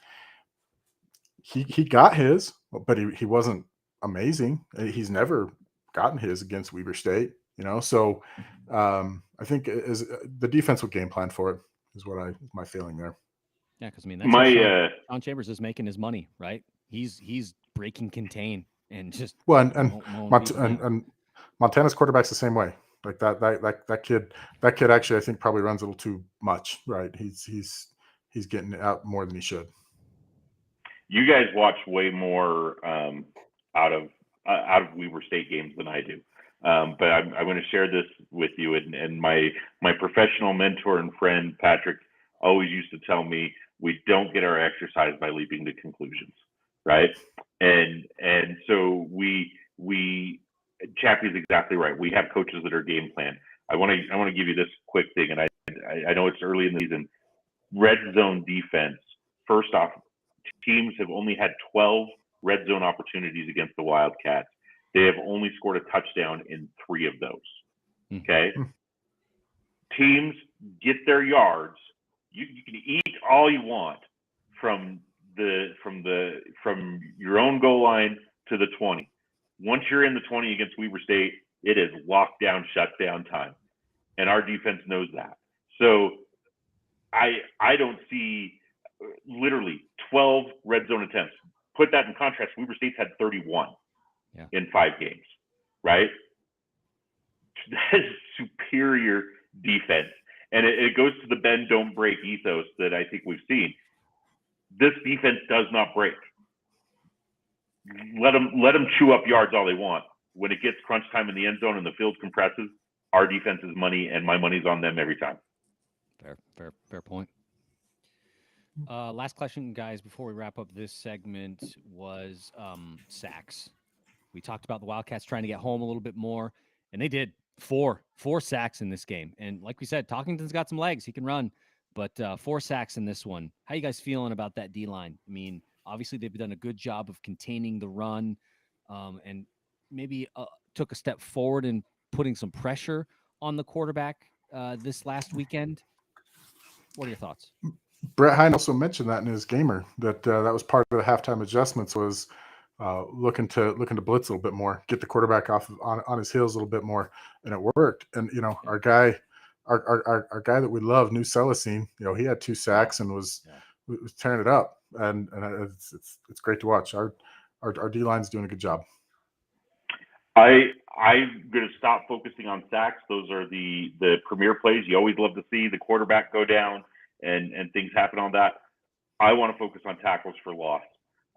he got his, but he wasn't amazing. He's never gotten his against Weber State, So I think the defense will game plan for it is my feeling there. Yeah, because that's Sean Chambers is making his money, right? He's breaking contain and just and Montana's quarterback's the same way. Like that kid actually I think probably runs a little too much, right? He's getting out more than he should. You guys watch way more out of Weber State games than I do. But I'm going to share this with you. And my professional mentor and friend, Patrick, always used to tell me, we don't get our exercise by leaping to conclusions, right? And so Chappie's exactly right. We have coaches that are game plan. I want to give you this quick thing, and I know it's early in the season. Red zone defense, first off, teams have only had 12 red zone opportunities against the Wildcats. They have only scored a touchdown in 3 of those. Okay? Teams get their yards. You can eat all you want from your own goal line to the 20. Once you're in the 20 against Weber State, it is lockdown, shutdown time. And our defense knows that. So I don't see literally 12 red zone attempts. Put that in contrast, Weber State's had 31 in 5 games, right? That is superior defense. And it goes to the bend, don't break ethos that I think we've seen. This defense does not break. Let them chew up yards all they want. When it gets crunch time in the end zone and the field compresses, our defense is money, and my money's on them every time. Fair point. Last question, guys, before we wrap up this segment was sacks. We talked about the Wildcats trying to get home a little bit more, and they did. 4 sacks in this game. And like we said, Talkington's got some legs. He can run, but 4 sacks in this one. How you guys feeling about that D-line? I mean, obviously they've done a good job of containing the run and maybe took a step forward in putting some pressure on the quarterback this last weekend. What are your thoughts? Brett Hine also mentioned that in his gamer, that that was part of the halftime adjustments, was looking to blitz a little bit more, get the quarterback off on his heels a little bit more, and it worked. And our guy that we love, New Celestine, he had 2 sacks and was tearing it up, and it's great to watch. Our D line's doing a good job. I'm going to stop focusing on sacks. Those are the premier plays. You always love to see the quarterback go down and things happen on that. I want to focus on tackles for loss.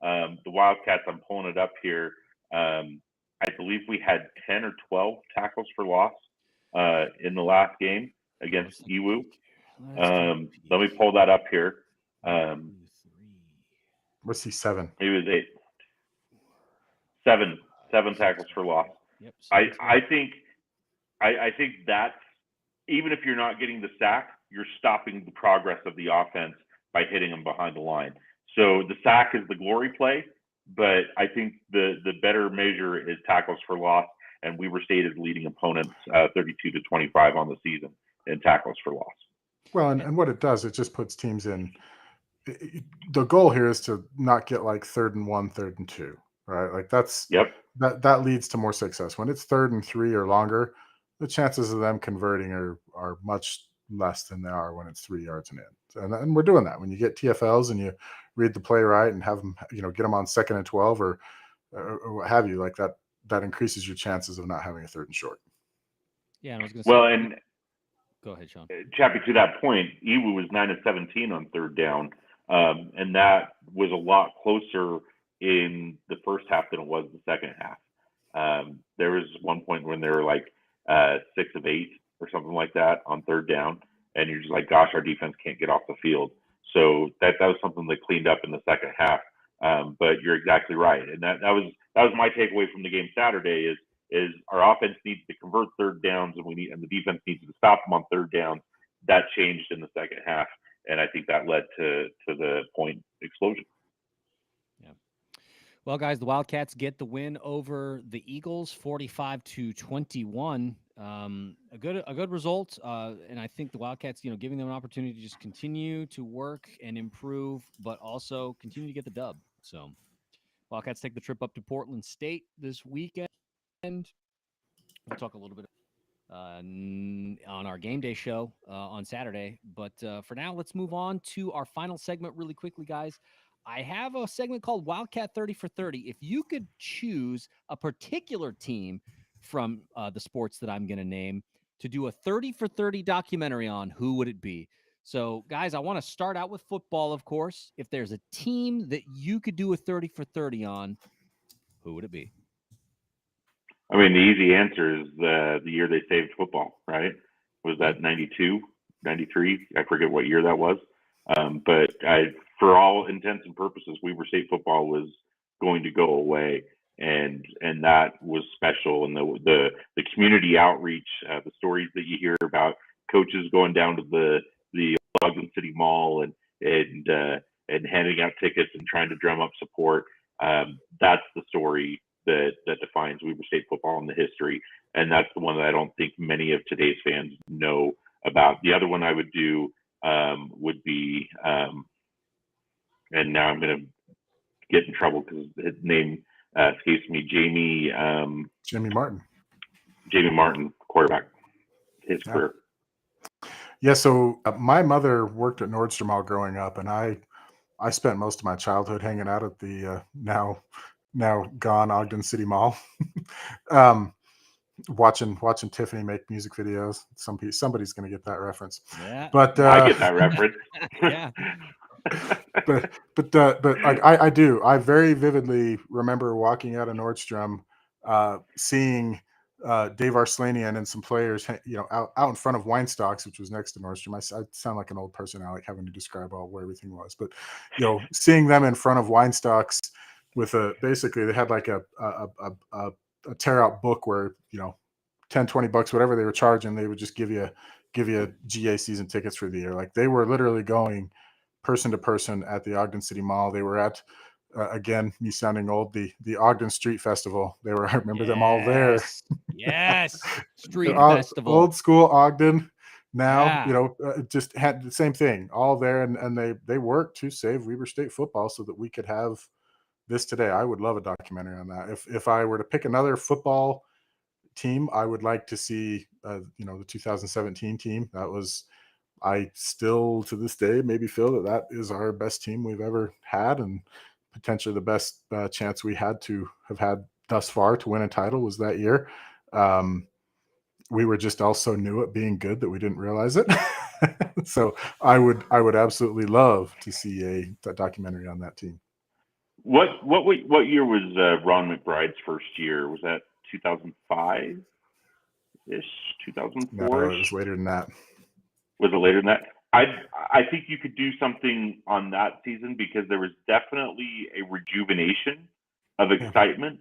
The Wildcats, I'm pulling it up here. I believe we had 10 or 12 tackles for loss in the last game against EWU. Let me pull that up here. Let's see, 7. Maybe it was 8. 7 tackles for loss. Yep, I think that's, even if you're not getting the sack, you're stopping the progress of the offense by hitting them behind the line. So the sack is the glory play, but I think the better measure is tackles for loss, and Weber State is leading opponents 32-25 on the season in tackles for loss. Well, and what it does, it just puts teams in. The goal here is to not get like 3rd and 1, 3rd and 2, right? Like that leads to more success. When it's 3rd and 3 or longer, the chances of them converting are much less than they are when it's 3 yards and in. And we're doing that. When you get TFLs and you read the play right and have them, get them on 2nd and 12 or what have you, like that increases your chances of not having a 3rd and short. Yeah, I was going to say. Well, and go ahead, Sean. Chappie, to that point, EWU was 9 of 17 on 3rd down, and that was a lot closer in the first half than it was the second half. There was one point when they were like 6 of 8 or something like that on 3rd down, and you're just like, gosh, our defense can't get off the field. So that was something they cleaned up in the second half. But you're exactly right, and that was my takeaway from the game Saturday is our offense needs to convert 3rd downs, and the defense needs to stop them on 3rd downs. That changed in the second half, and I think that led to the point explosion. Yeah. Well, guys, the Wildcats get the win over the Eagles, 45-21. A good result, and I think the Wildcats, giving them an opportunity to just continue to work and improve, but also continue to get the dub. So, Wildcats take the trip up to Portland State this weekend. We'll talk a little bit on our game day show on Saturday. But for now, let's move on to our final segment really quickly, guys. I have a segment called Wildcat 30 for 30. If you could choose a particular team from the sports that I'm going to name to do a 30 for 30 documentary on, who would it be? So, guys, I want to start out with football, of course. If there's a team that you could do a 30 for 30 on, who would it be? I mean, the easy answer is the year they saved football, right? Was that 92, 93? I forget what year that was. But for all intents and purposes, Weber State football was going to go away, and that was special. And the community outreach, the stories that you hear about coaches going down to the Ogden City Mall and handing out tickets and trying to drum up support. That's the story that defines Weber State football in the history, and that's the one that I don't think many of today's fans know about. The other one I would do would be, and now I'm going to get in trouble because his name escapes me. Jamie Martin. Jamie Martin, quarterback, his career. Yeah, so my mother worked at Nordstrom all growing up, and I spent most of my childhood hanging out at the now gone Ogden City Mall, watching Tiffany make music videos. Somebody's going to get that reference. Yeah, but I get that reference. Yeah. but I do. I very vividly remember walking out of Nordstrom, seeing Dave Arslanian and some players, out in front of Weinstock's, which was next to Nordstrom. I sound like an old person now, like having to describe where everything was. But seeing them in front of Weinstock's with basically they had like a tear out book where $10, $20, whatever they were charging, they would just give you GA season tickets for the year. Like they were literally going person to person at the Ogden City Mall. They were at again, me sounding old, the Ogden Street Festival. I remember them all there. Yes, Street Festival. Old school Ogden. Now, just had the same thing all there, and they worked to save Weber State football so that we could have this today. I would love a documentary on that. If I were to pick another football team, I would like to see the 2017 team. That was, I still to this day maybe feel that is our best team we've ever had, and potentially the best chance we had to have had thus far to win a title was that year. We were just all so new at being good that we didn't realize it. So I would absolutely love to see a documentary on that team. What year was Ron McBride's first year? Was that 2005 ish, 2004? No, it was later than that. Was it later than that? I think you could do something on that season because there was definitely a rejuvenation of excitement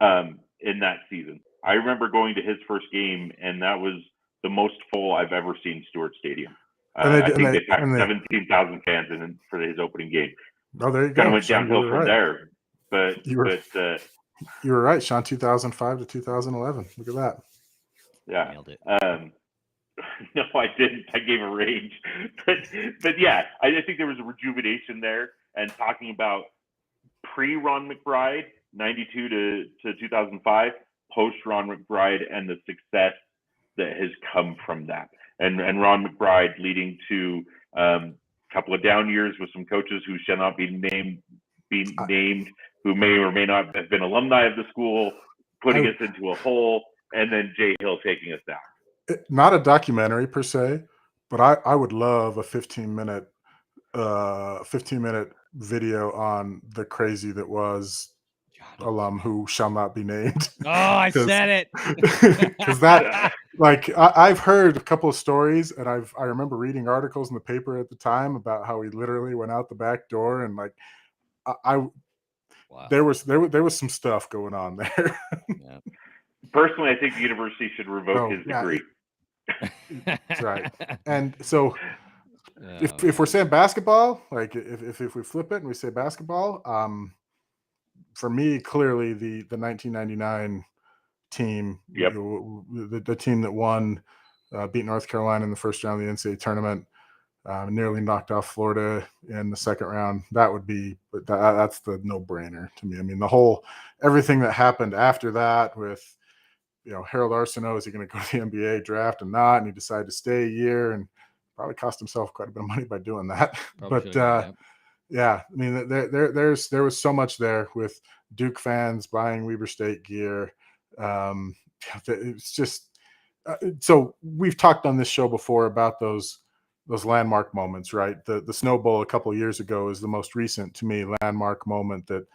in that season. I remember going to his first game, and that was the most full I've ever seen Stewart Stadium. I think they packed 17,000 fans in for his opening game. Oh, there you go. Kind of went downhill from there. But you were right, Sean. 2005 to 2011. Look at that. Yeah. Nailed it. No, I didn't. I gave a range, but yeah, I think there was a rejuvenation there. And talking about pre-Ron McBride, 92 to 2005, post-Ron McBride, and the success that has come from that, and Ron McBride leading to a couple of down years with some coaches who shall not be named, who may or may not have been alumni of the school, putting us into a hole, and then Jay Hill taking us down. Not a documentary per se, but I would love a 15-minute video on the crazy that was alum who shall not be named. Oh, I said it. Because that, like, I've heard a couple of stories, and I remember reading articles in the paper at the time about how he literally went out the back door, and like, wow. There was some stuff going on there. Yeah. Personally, I think the university should revoke his degree. That's right. And so if we're saying basketball, like if we flip it and we say basketball, for me, clearly the 1999 team, the team that won, beat North Carolina in the first round of the NCAA tournament, nearly knocked off Florida in the second round. That's the no-brainer to me. I mean, everything that happened after that with, Harold Arsenault, is he going to go to the NBA draft and not? And he decided to stay a year and probably cost himself quite a bit of money by doing that. Yeah, I mean, there was so much there with Duke fans buying Weber State gear. It's just so we've talked on this show before about those landmark moments, right? The Snow Bowl a couple of years ago is the most recent to me landmark moment. That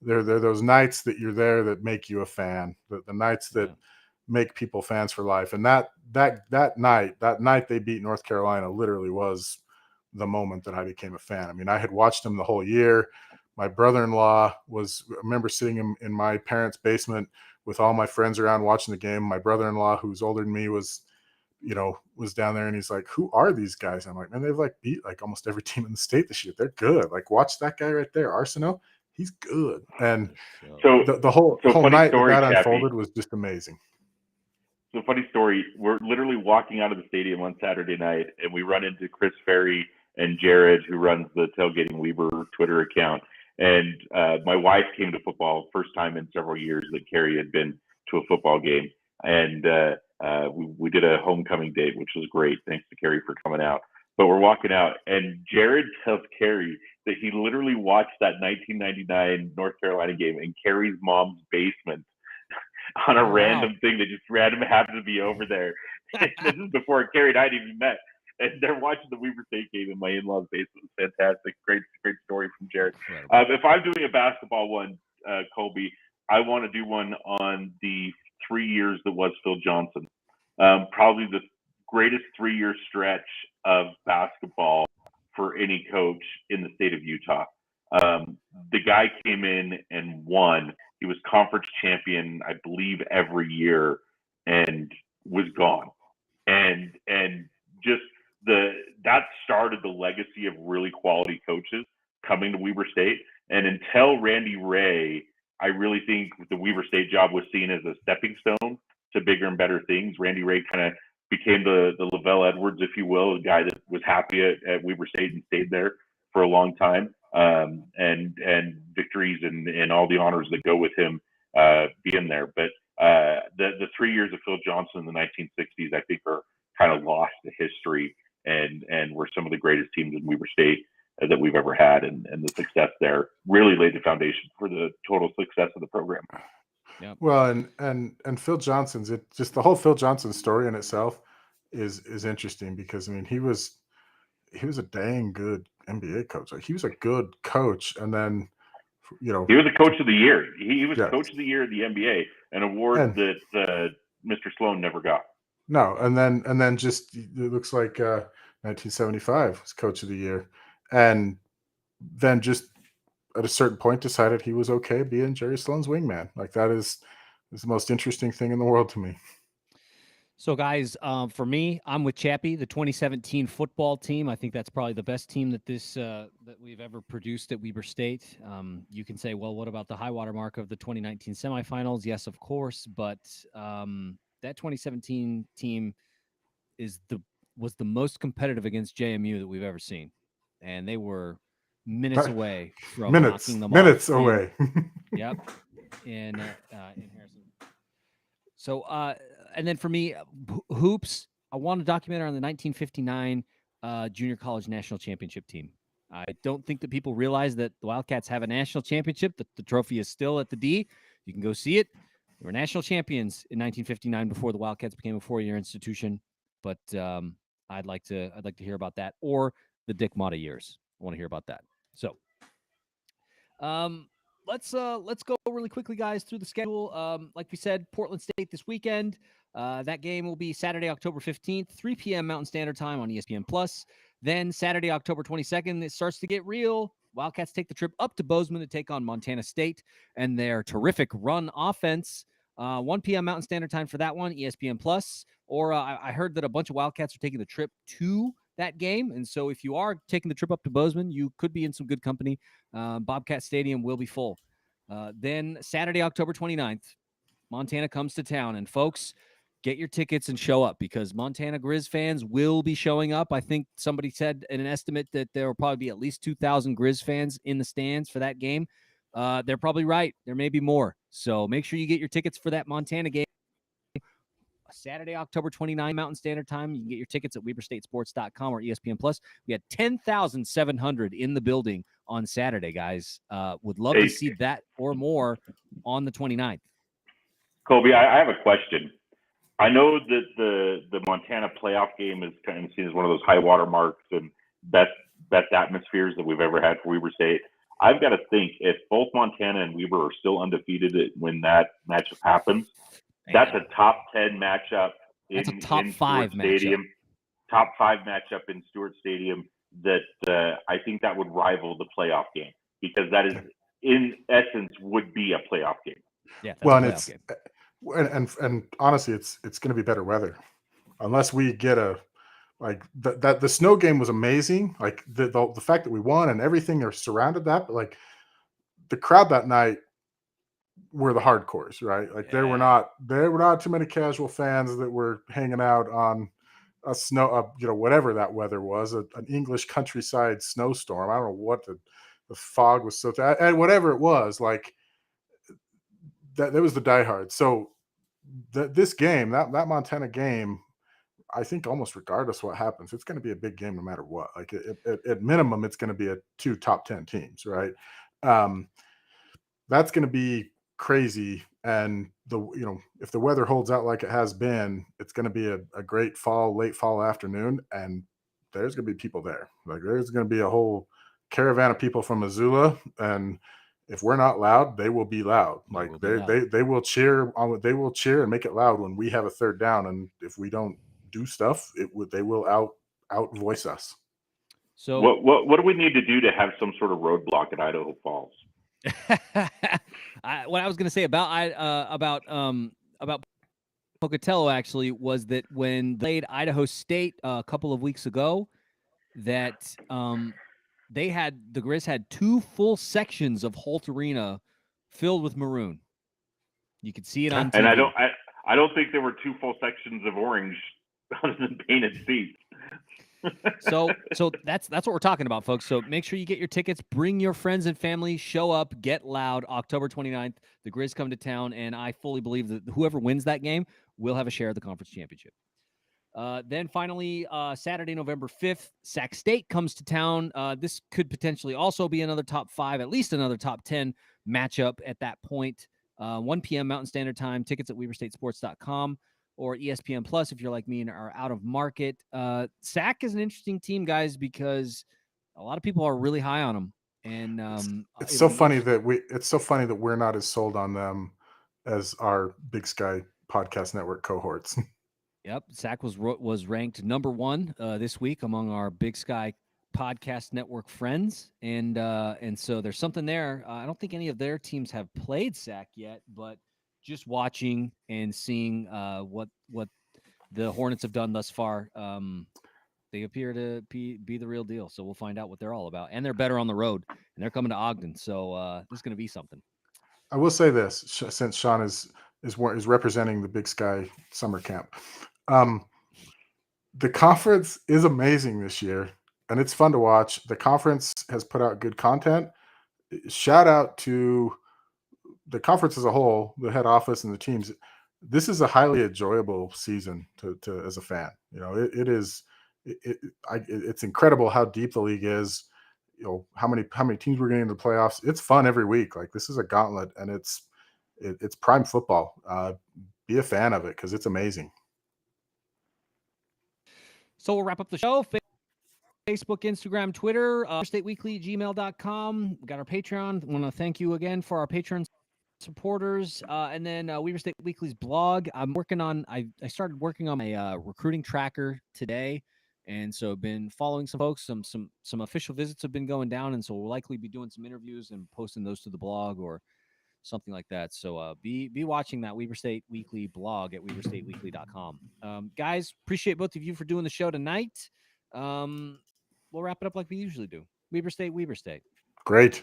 they're those nights that you're there that make you a fan. The nights that make people fans for life. And that night they beat North Carolina literally was the moment that I became a fan. I mean, I had watched them the whole year. My brother-in-law I remember sitting in my parents' basement with all my friends around watching the game. My brother-in-law, who's older than me, was down there, and he's like, "Who are these guys?" I'm like, "Man, they've like beat like almost every team in the state this year. They're good. Like, watch that guy right there, Arsenault. He's good." And so the whole night story, that Chappie. unfolded was just amazing. So funny story. We're literally walking out of the stadium on Saturday night, and we run into Chris Ferry and Jared, who runs the Tailgating Weber Twitter account. And my wife came to football first time in several years that Carrie had been to a football game. And we did a homecoming date, which was great. Thanks to Carrie for coming out. But we're walking out, and Jared tells Carrie that he literally watched that 1999 North Carolina game in Carrie's mom's basement on a random thing that just random happened to be over there. This is before Carrie and I had even met. And they're watching the Weber State game in my in-laws' basement. Fantastic. Great story from Jared. If I'm doing a basketball one, Colby, I want to do one on the 3 years that was Phil Johnson. Probably the greatest 3-year stretch of basketball for any coach in the state of Utah. The guy came in and won. He was conference champion, I believe, every year, and was gone. And just that started the legacy of really quality coaches coming to Weber State. And until Randy Ray, I really think the Weber State job was seen as a stepping stone to bigger and better things. Randy Ray kind of became the Lavelle Edwards, if you will, a guy that was happy at Weber State and stayed there for a long time. And victories and all the honors that go with him being there. But the 3 years of Phil Johnson in the 1960s, I think, are kind of lost to history and were some of the greatest teams in Weber State that we've ever had. And the success there really laid the foundation for the total success of the program. Yeah. Well, and Phil Johnson's just the whole Phil Johnson story in itself is interesting because I mean he was a dang good NBA coach. Like he was a good coach, and then he was a coach of the year. He was coach of the year of the NBA, an award that Mr. Sloan never got. No, and then just it looks like 1975 was coach of the year, and then just at a certain point decided he was okay being Jerry Sloan's wingman. Like that is the most interesting thing in the world to me. So, guys, for me, I'm with Chappie, the 2017 football team. I think that's probably the best team that that we've ever produced at Weber State. You can say, well, what about the high water mark of the 2019 semifinals? Yes, of course, but that 2017 team was the most competitive against JMU that we've ever seen, and they were minutes away from knocking them minutes off. away. Yep, in Harrison. So, and then for me, hoops, I want a documentary on the 1959 Junior College National Championship team. I don't think that people realize that the Wildcats have a national championship. The trophy is still at the D. You can go see it. They were national champions in 1959 before the Wildcats became a 4-year institution. But I'd like to hear about that, or the Dick Motta years. I want to hear about that. So, let's go really quickly, guys, through the schedule. Like we said, Portland State this weekend. That game will be Saturday, October 15th, 3 p.m. Mountain Standard Time on ESPN+. Then Saturday, October 22nd, it starts to get real. Wildcats take the trip up to Bozeman to take on Montana State and their terrific run offense. 1 p.m. Mountain Standard Time for that one, ESPN+. Or I heard that a bunch of Wildcats are taking the trip to that game. And so if you are taking the trip up to Bozeman, you could be in some good company. Bobcat Stadium will be full. Then Saturday, October 29th, Montana comes to town. And folks, get your tickets and show up because Montana Grizz fans will be showing up. I think somebody said in an estimate that there will probably be at least 2,000 Grizz fans in the stands for that game. They're probably right. There may be more. So make sure you get your tickets for that Montana game. Saturday, October 29, Mountain Standard Time. You can get your tickets at WeberStateSports.com or ESPN+. We had 10,700 in the building on Saturday, guys. Would love to see that or more on the 29th. Colby, I have a question. I know that the Montana playoff game is kind of seen as one of those high water marks and best atmospheres that we've ever had for Weber State. I've got to think if both Montana and Weber are still undefeated when that matchup happens, that's a top 10 matchup in Stewart Stadium. Top 5 matchup in Stewart Stadium that I think that would rival the playoff game, because that is in essence would be a playoff game. Yeah. Well, and honestly, it's going to be better weather unless we get the snow game was amazing. Like the fact that we won and everything are surrounded that, but like the crowd that night were the hardcores, right? Like there were not too many casual fans that were hanging out on a snow, whatever that weather was, an English countryside snowstorm. I don't know what the fog was and whatever it was, like that was the diehard. So this game, that Montana game, I think almost regardless of what happens, it's going to be a big game no matter what. Like at minimum, it's going to be 2 top 10 teams, right? That's going to be crazy. And if the weather holds out like it has been, it's going to be a great late fall afternoon, and there's going to be people there. Like there's going to be a whole caravan of people from Missoula, and if we're not loud, they will be loud. Like they will cheer they will cheer and make it loud when we have a third down, and if we don't do stuff, they will out voice us. So what do we need to do to have some sort of roadblock at Idaho Falls? What I was going to say about Pocatello actually was that when they played Idaho State a couple of weeks ago, that the Grizz had 2 full sections of Holt Arena filled with maroon. You could see it on TV. And I don't think there were 2 full sections of orange other than painted seats. So that's what we're talking about, folks. So make sure you get your tickets, bring your friends and family, show up, get loud. October 29th, the Grizz come to town, and I fully believe that whoever wins that game will have a share of the conference championship. Then finally, Saturday, November 5th, Sac State comes to town. This could potentially also be another top 5, at least another top 10 matchup at that point. 1 p.m. Mountain Standard Time. Tickets at WeberStateSports.com. or ESPN Plus if you're like me and are out of market. Sac is an interesting team, guys, because a lot of people are really high on them. And it's so funny that we're not as sold on them as our Big Sky Podcast Network cohorts. Yep, Sac was ranked number 1 this week among our Big Sky Podcast Network friends, and so there's something there. I don't think any of their teams have played Sac yet, but just watching and seeing what the Hornets have done thus far, they appear to be the real deal. So we'll find out what they're all about. And they're better on the road, and they're coming to Ogden. So this is going to be something. I will say this, since Sean is representing the Big Sky Summer Camp. The conference is amazing this year, and it's fun to watch. The conference has put out good content. Shout out to the conference as a whole, the head office and the teams. This is a highly enjoyable season to as a fan. It's incredible how deep the league is. How many teams we're getting into the playoffs. It's fun every week. Like this is a gauntlet, and it's prime football. Be a fan of it because it's amazing. So we'll wrap up the show. Facebook, Instagram, Twitter, StateWeekly@gmail.com. We got our Patreon. I want to thank you again for our Patreon supporters, and then Weber State Weekly's blog. I started working on my recruiting tracker today, and so I've been following some folks. Some official visits have been going down, and so we'll likely be doing some interviews and posting those to the blog or something like that. So be watching that Weber State Weekly blog at WeberStateWeekly.com. Guys, appreciate both of you for doing the show tonight. We'll wrap it up like we usually do. Weber State. Great.